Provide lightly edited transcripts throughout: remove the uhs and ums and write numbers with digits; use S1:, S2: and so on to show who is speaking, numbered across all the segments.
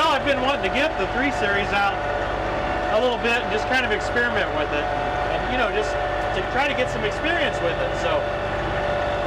S1: Well, I've been wanting to get the 3 Series out a little bit and just kind of experiment with it. And, you know, just to try to get some experience with it. So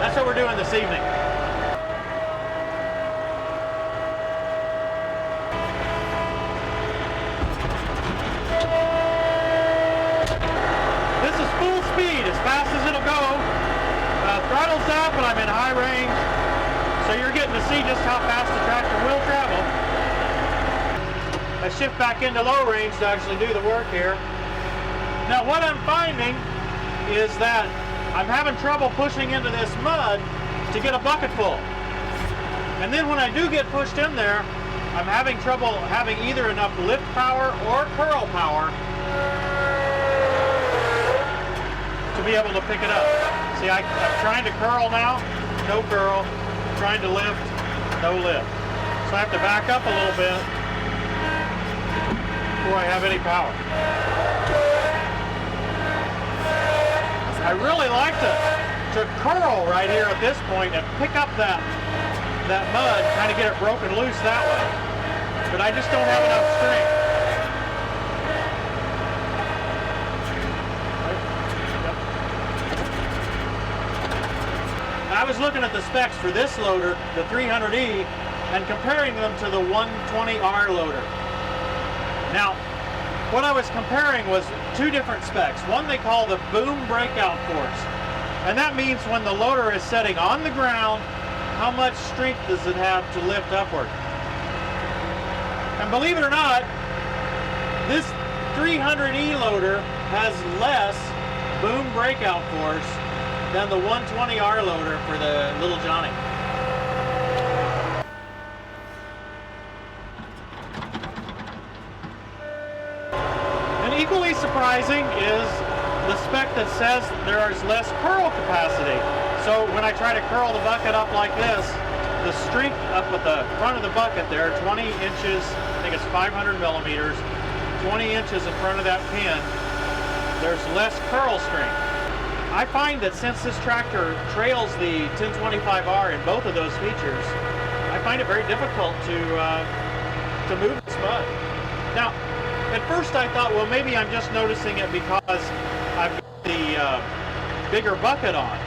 S1: that's what we're doing this evening. This is full speed, as fast as it'll go. Throttle's up and I'm in high range. So you're getting to see just how fast the tractor will travel. I shift back into low range to actually do the work here. Now what I'm finding is that I'm having trouble pushing into this mud to get a bucket full. And then when I do get pushed in there, I'm having trouble having either enough lift power or curl power to be able to pick it up. See, I'm trying to curl now, no curl. Trying to lift, no lift. So I have to back up a little bit before I have any power. I really like to curl right here at this point and pick up that mud, kind of get it broken loose that way. But I just don't have enough strength. I was looking at the specs for this loader, the 300E, and comparing them to the 120R loader. Now, what I was comparing was 2 different specs. One they call the boom breakout force. And that means when the loader is setting on the ground, how much strength does it have to lift upward? And believe it or not, this 300E loader has less boom breakout force than the 120R loader for the little Johnny. And equally surprising is the spec that says there is less curl capacity. So when I try to curl the bucket up like this, the strength up at the front of the bucket there, 20 inches, I think it's 500 millimeters, 20 inches in front of that pin, there's less curl strength. I find that since this tractor trails the 1025R in both of those features, I find it very difficult to move this mud. Now, at first I thought, well, maybe I'm just noticing it because I've got the bigger bucket on.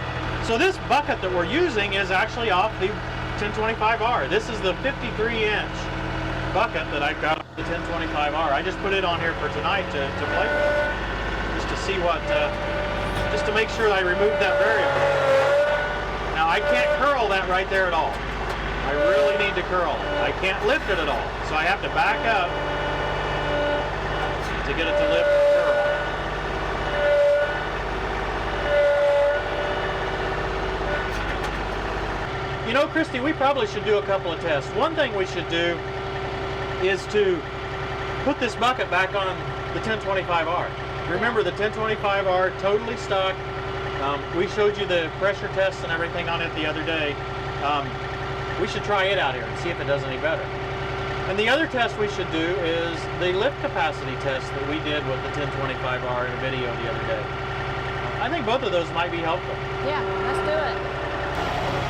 S1: So this bucket that we're using is actually off the 1025R. This is the 53-inch bucket that I've got on the 1025R. I just put it on here for tonight to play with, just to see what. Just to make sure I remove that variable. Now I can't curl that right there at all. I really need to curl it. I can't lift it at all. So I have to back up to get it to lift and curl. You know, Christy, we probably should do a couple of tests. One thing we should do is to put this bucket back on the 1025R. Remember, the 1025R totally stuck. We showed you the pressure tests and everything on it the other day. We should try it out here and see if it does any better. And the other test we should do is the lift capacity test that we did with the 1025R in a video the other day. I think both of those might be helpful.
S2: Yeah, let's do it.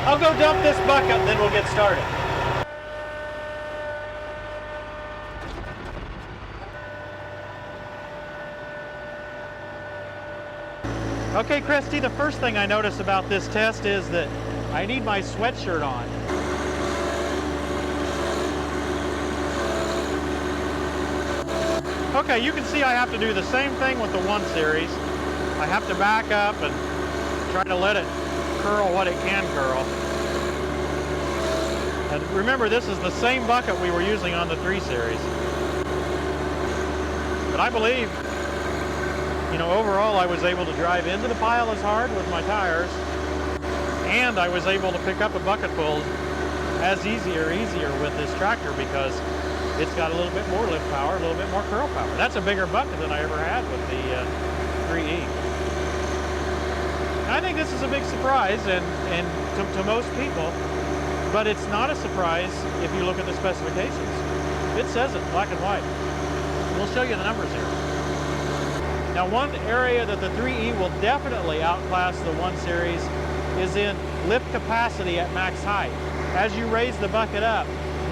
S1: I'll go dump this bucket and then we'll get started. Okay, Christy, the first thing I notice about this test is that I need my sweatshirt on. Okay, you can see I have to do the same thing with the 1 Series. I have to back up and try to let it curl what it can curl. And remember, this is the same bucket we were using on the 3 Series. But I believe, you know, overall I was able to drive into the pile as hard with my tires, and I was able to pick up a bucket full as easier with this tractor because it's got a little bit more lift power, a little bit more curl power. That's a bigger bucket than I ever had with the 3E. I think this is a big surprise and to most people, but it's not a surprise if you look at the specifications. It says it black and white. We'll show you the numbers here. Now, one area that the 3E will definitely outclass the 1 Series is in lift capacity at max height. As you raise the bucket up,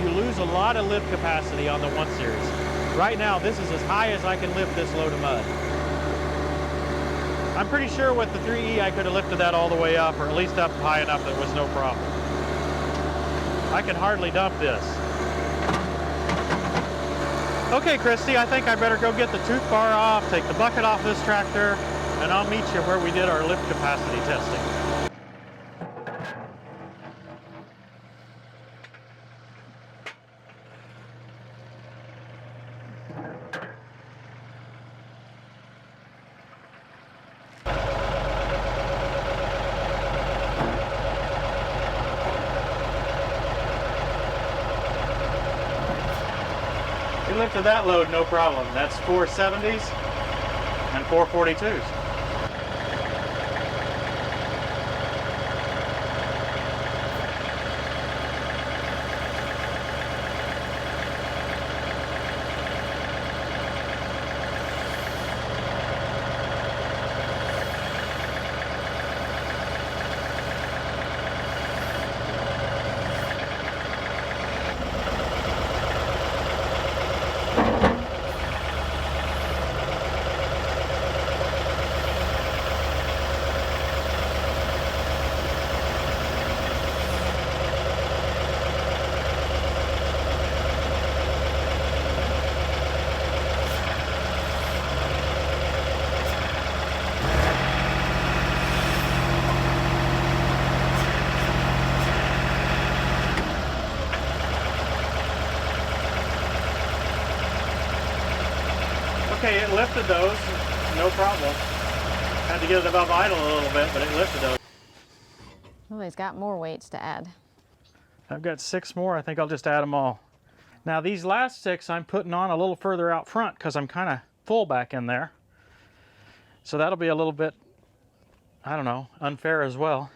S1: you lose a lot of lift capacity on the 1 Series. Right now, this is as high as I can lift this load of mud. I'm pretty sure with the 3E I could have lifted that all the way up, or at least up high enough that it was no problem. I can hardly dump this. Okay, Christy, I think I better go get the tooth bar off, take the bucket off this tractor, and I'll meet you where we did our lift capacity testing. We lifted that load no problem. That's 470s and 442s. Okay, it lifted those, no problem. Had to get it above idle a little bit, but it lifted those.
S2: Well, he's got more weights to add.
S1: I've got 6 more. I think I'll just add them all. Now these last 6 I'm putting on a little further out front because I'm kind of full back in there. So that'll be a little bit, I don't know, unfair as well.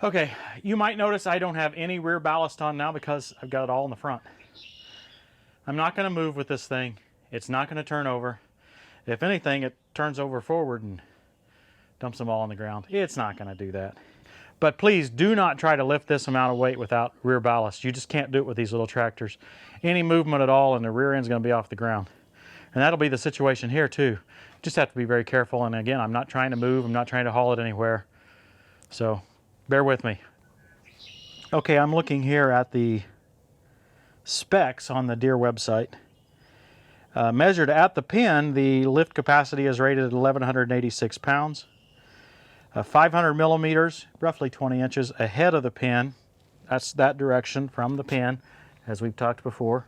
S1: Okay, you might notice I don't have any rear ballast on now because I've got it all in the front. I'm not going to move with this thing. It's not going to turn over. If anything, it turns over forward and dumps them all on the ground. It's not going to do that. But please do not try to lift this amount of weight without rear ballast. You just can't do it with these little tractors. Any movement at all and the rear end's going to be off the ground. And that'll be the situation here too. Just have to be very careful. And again, I'm not trying to move. I'm not trying to haul it anywhere. So bear with me. Okay, I'm looking here at the specs on the Deere website. Measured at the pin, the lift capacity is rated at 1,186 pounds. 500 millimeters, roughly 20 inches ahead of the pin. That's that direction from the pin, as we've talked before.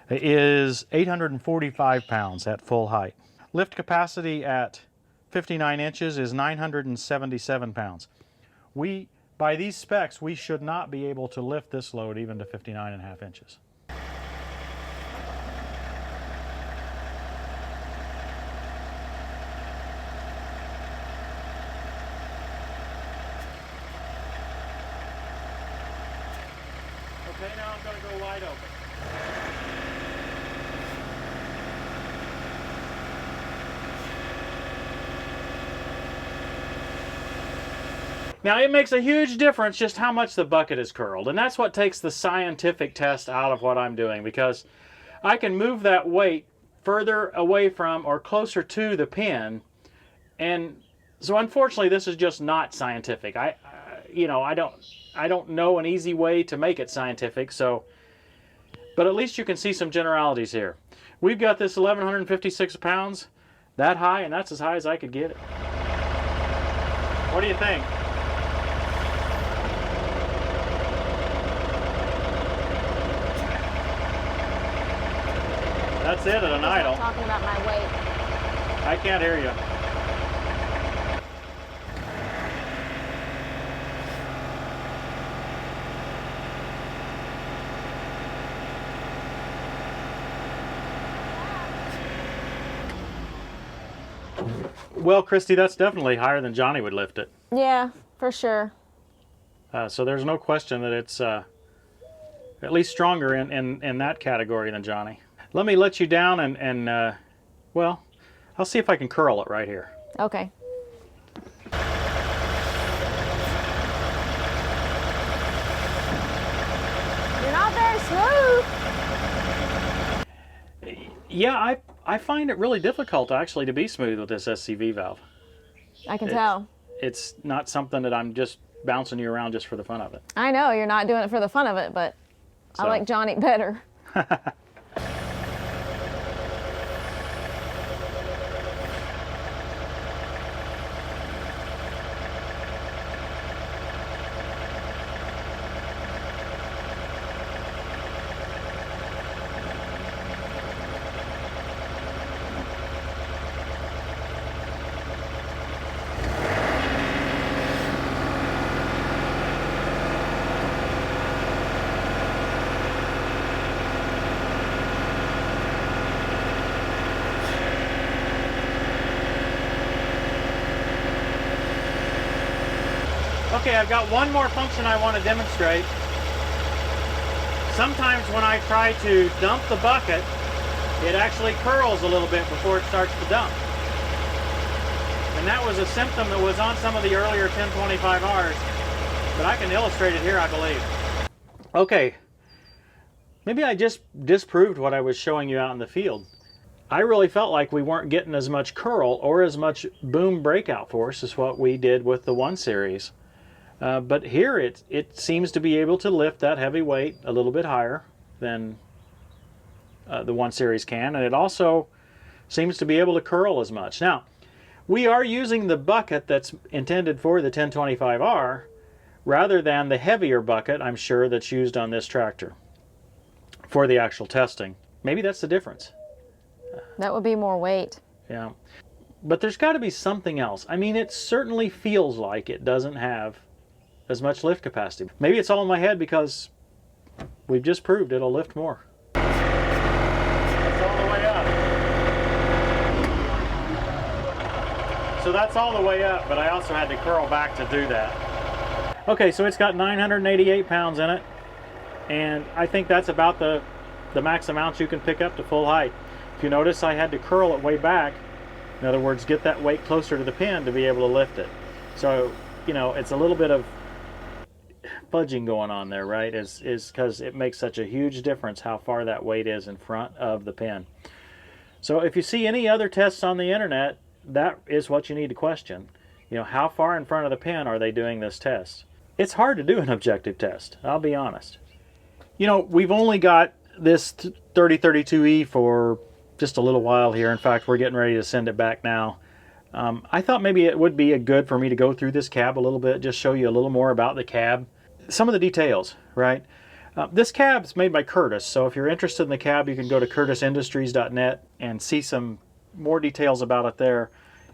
S1: It is 845 pounds at full height. Lift capacity at 59 inches is 977 pounds. By these specs, we should not be able to lift this load even to 59.5 inches. Okay, now I'm going to go wide open. Now it makes a huge difference just how much the bucket is curled, and that's what takes the scientific test out of what I'm doing, because I can move that weight further away from or closer to the pin, and so unfortunately this is just not scientific. I don't know an easy way to make it scientific, but at least you can see some generalities here. We've got this 1,156 pounds, that high, and that's as high as I could get it. What do you think? That's it at an idle.
S2: I'm talking about my weight.
S1: I can't hear you. Well, Christy, that's definitely higher than Johnny would lift it.
S2: Yeah, for sure.
S1: So there's no question that it's at least stronger in that category than Johnny. Let me let you down and well, I'll see if I can curl it right here.
S2: Okay. You're not very smooth.
S1: Yeah, I find it really difficult actually to be smooth with this SCV valve.
S2: I can tell.
S1: It's not something that I'm just bouncing you around just for the fun of it.
S2: I know you're not doing it for the fun of it, but I like Johnny better.
S1: Okay, I've got one more function I want to demonstrate. Sometimes when I try to dump the bucket, it actually curls a little bit before it starts to dump. And that was a symptom that was on some of the earlier 1025Rs, but I can illustrate it here, I believe. Okay, maybe I just disproved what I was showing you out in the field. I really felt like we weren't getting as much curl or as much boom breakout force as what we did with the 1 Series. But here it seems to be able to lift that heavy weight a little bit higher than the 1 Series can, and it also seems to be able to curl as much. Now, we are using the bucket that's intended for the 1025R rather than the heavier bucket, I'm sure, that's used on this tractor for the actual testing. Maybe that's the difference.
S2: That would be more weight.
S1: Yeah, but there's got to be something else. I mean, it certainly feels like it doesn't have as much lift capacity. Maybe it's all in my head because we've just proved it'll lift more. That's all the way up. So that's all the way up, but I also had to curl back to do that. Okay, so it's got 988 pounds in it, and I think that's about the max amount you can pick up to full height. If you notice, I had to curl it way back. In other words, get that weight closer to the pin to be able to lift it. So, you know, it's a little bit of fudging going on there, right? Is because it makes such a huge difference how far that weight is in front of the pin. So if you see any other tests on the internet, that is what you need to question. You know, how far in front of the pin are they doing this test? It's hard to do an objective test, I'll be honest. You know, we've only got this 3032E for just a little while here. In fact, we're getting ready to send it back now. I thought maybe it would be good for me to go through this cab a little bit, just show you a little more about the cab. Some of the details, right? This cab is made by Curtis, so if you're interested in the cab, you can go to curtisindustries.net and see some more details about it there.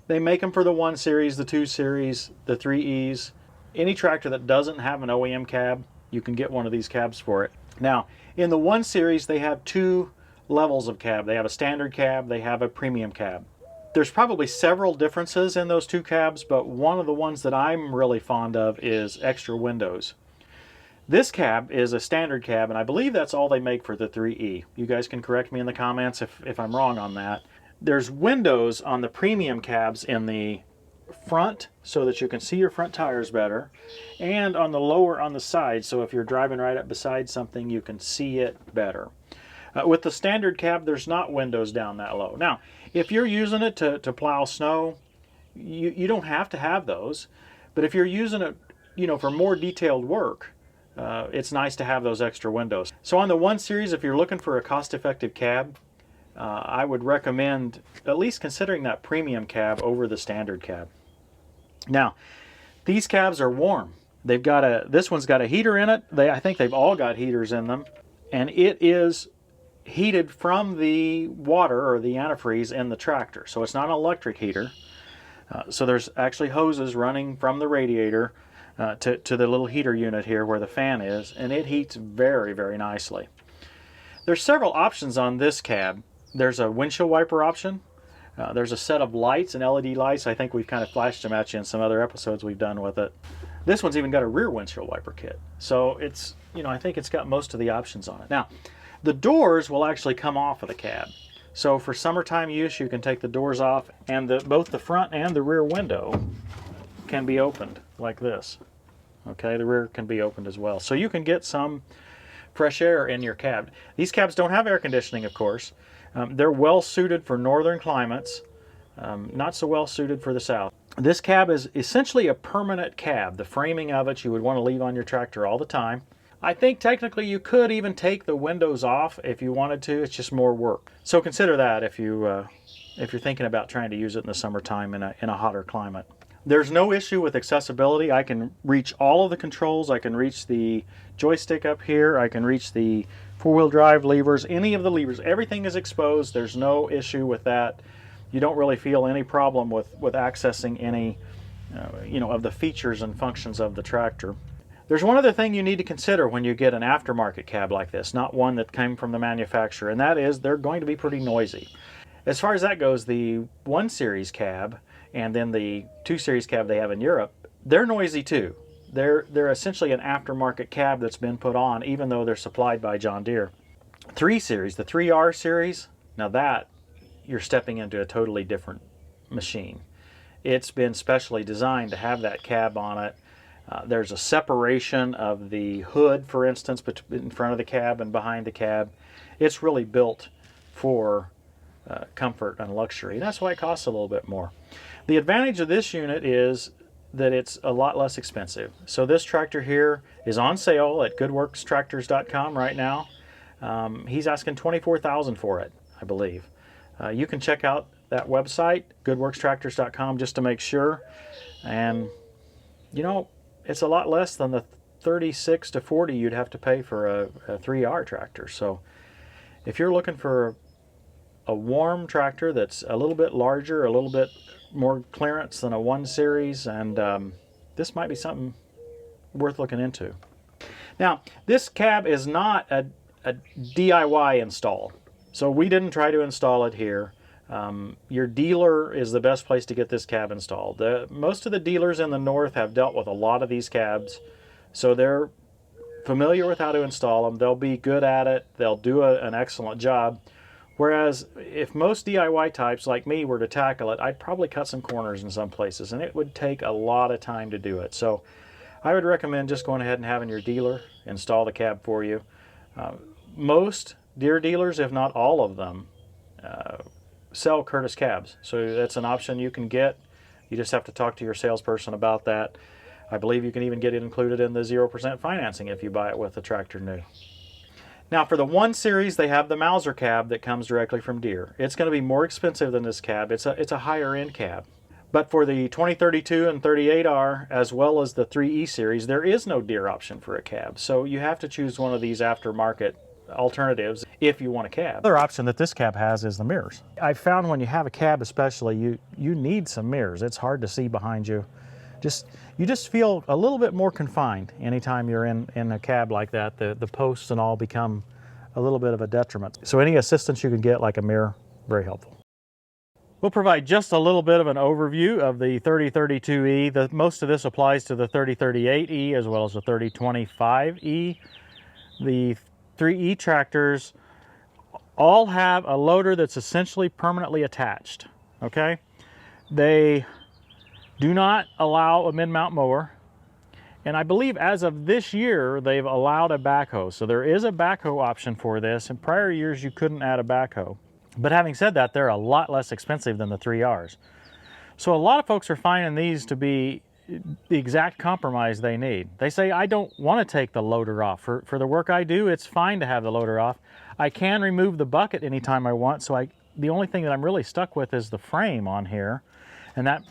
S1: They make them for the 1 Series, the 2 Series, the 3Es. Any tractor that doesn't have an OEM cab, you can get one of these cabs for it. Now, in the 1 Series, they have 2 levels of cab. They have a standard cab, they have a premium cab. There's probably several differences in those 2 cabs, but one of the ones that I'm really fond of is extra windows. This cab is a standard cab, and I believe that's all they make for the 3E. You guys can correct me in the comments if I'm wrong on that. There's windows on the premium cabs in the front so that you can see your front tires better, and on the lower on the side, so if you're driving right up beside something, you can see it better. With the standard cab, there's not windows down that low. Now, if you're using it to plow snow, you don't have to have those, but if you're using it, you know, for more detailed work, it's nice to have those extra windows. So on the 1 Series, if you're looking for a cost-effective cab, I would recommend at least considering that premium cab over the standard cab. Now, these cabs are warm. They've got this one's got a heater in it. I think they've all got heaters in them, and it is heated from the water or the antifreeze in the tractor. So it's not an electric heater. So there's actually hoses running from the radiator to the little heater unit here where the fan is, and it heats very, very nicely. There's several options on this cab. There's a windshield wiper option. There's a set of lights and LED lights. I think we've kind of flashed them at you in some other episodes we've done with it. This one's even got a rear windshield wiper kit. So it's, you know, I think it's got most of the options on it. Now, the doors will actually come off of the cab. So for summertime use, you can take the doors off, and both the front and the rear window can be opened like this. Okay, the rear can be opened as well. So you can get some fresh air in your cab. These cabs don't have air conditioning, of course. They're well suited for northern climates, not so well suited for the south. This cab is essentially a permanent cab. The framing of it you would want to leave on your tractor all the time. I think technically you could even take the windows off if you wanted to. It's just more work. So consider that if you're thinking about trying to use it in the summertime in a hotter climate. There's no issue with accessibility. I can reach all of the controls. I can reach the joystick up here. I can reach the four-wheel drive levers, any of the levers. Everything is exposed. There's no issue with that. You don't really feel any problem with accessing any of the features and functions of the tractor. There's one other thing you need to consider when you get an aftermarket cab like this, not one that came from the manufacturer, and that is they're going to be pretty noisy. As far as that goes, the 1 Series cab and then the 2 Series cab they have in Europe, they're noisy too. They're essentially an aftermarket cab that's been put on, even though they're supplied by John Deere. 3 Series, the 3R Series, now that you're stepping into a totally different machine. It's been specially designed to have that cab on it. There's a separation of the hood, for instance, in front of the cab and behind the cab. It's really built for comfort and luxury. That's why it costs a little bit more. The advantage of this unit is that it's a lot less expensive. So this tractor here is on sale at goodworkstractors.com right now. He's asking $24,000 for it, I believe. You can check out that website, goodworkstractors.com, just to make sure. And it's a lot less than the $36 to $40 you'd have to pay for a 3R tractor. So if you're looking for a warm tractor that's a little bit larger, a little bit more clearance than a 1 Series, and this might be something worth looking into. Now, this cab is not a DIY install, so we didn't try to install it here. Your dealer is the best place to get this cab installed. Most of the dealers in the north have dealt with a lot of these cabs, so they're familiar with how to install them. They'll be good at it. They'll do an excellent job. Whereas if most DIY types like me were to tackle it, I'd probably cut some corners in some places, and it would take a lot of time to do it. So I would recommend just going ahead and having your dealer install the cab for you. Most Deere dealers, if not all of them, sell Curtis cabs, so that's an option you can get. You just have to talk to your salesperson about that. I believe you can even get it included in the 0% financing if you buy it with the tractor new. Now for the 1 Series, they have the Mauser cab that comes directly from Deere. It's going to be more expensive than this cab. It's a higher end cab. But for the 2032 and 38R, as well as the 3E Series, there is no Deere option for a cab. So you have to choose one of these aftermarket alternatives if you want a cab. Another option that this cab has is the mirrors. I've found when you have a cab especially, you need some mirrors. It's hard to see behind you. You just feel a little bit more confined anytime you're in a cab like that. The posts and all become a little bit of a detriment. So any assistance you can get, like a mirror, very helpful. We'll provide just a little bit of an overview of the 3032E. Most of this applies to the 3038E as well as the 3025E. The 3E tractors all have a loader that's essentially permanently attached, okay? They do not allow a mid-mount mower, and I believe as of this year they've allowed a backhoe. So there is a backhoe option for this. In prior years you couldn't add a backhoe. But having said that, they're a lot less expensive than the 3Rs. So a lot of folks are finding these to be the exact compromise they need. They say, I don't want to take the loader off. For the work I do, it's fine to have the loader off. I can remove the bucket anytime I want, so the only thing that I'm really stuck with is the frame on here, and that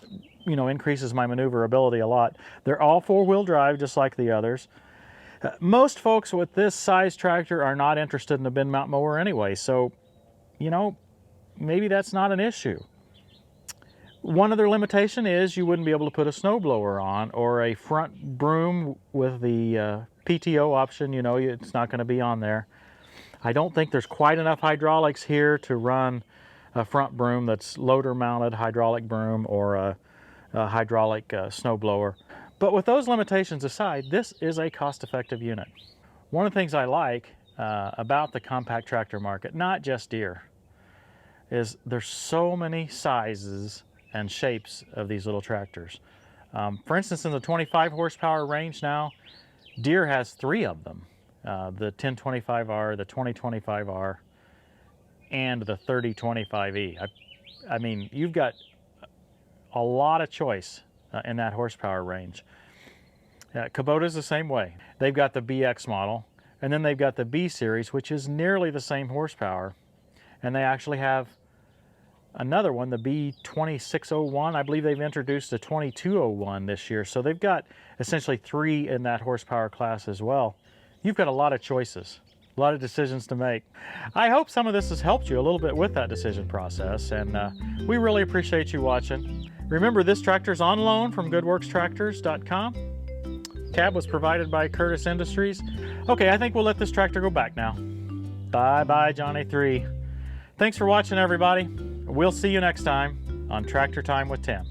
S1: increases my maneuverability a lot. They're all four-wheel drive, just like the others. Most folks with this size tractor are not interested in a mid-mount mower anyway, so maybe that's not an issue. One other limitation is you wouldn't be able to put a snowblower on, or a front broom with the PTO option. It's not going to be on there. I don't think there's quite enough hydraulics here to run a front broom that's loader mounted hydraulic broom, or a hydraulic snowblower. But with those limitations aside, this is a cost-effective unit. One of the things I like about the compact tractor market, not just Deere, is there's so many sizes and shapes of these little tractors. For instance, in the 25 horsepower range now, Deere has 3 of them.
S3: the 1025R, the 2025R, and the 3025E. I mean, you've got a lot of choice in that horsepower range. Kubota's the same way. They've got the BX model, and then they've got the B series, which is nearly the same horsepower. And they actually have another one, the B2601. I believe they've introduced a 2201 this year. So they've got essentially 3 in that horsepower class as well. You've got a lot of choices, a lot of decisions to make. I hope some of this has helped you a little bit with that decision process, and we really appreciate you watching. Remember, this tractor's on loan from goodworkstractors.com. Cab was provided by Curtis Industries. Okay, I think we'll let this tractor go back now. Bye-bye, Johnny 3. Thanks for watching, everybody. We'll see you next time on Tractor Time with Tim.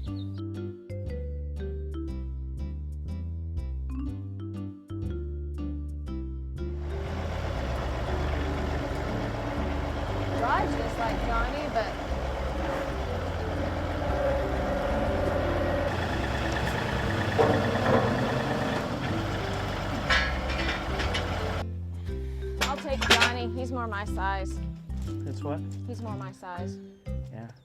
S2: Drives just like Johnny, but I'll take Johnny. He's more my size.
S3: It's what?
S2: He's more my size.
S3: Yeah.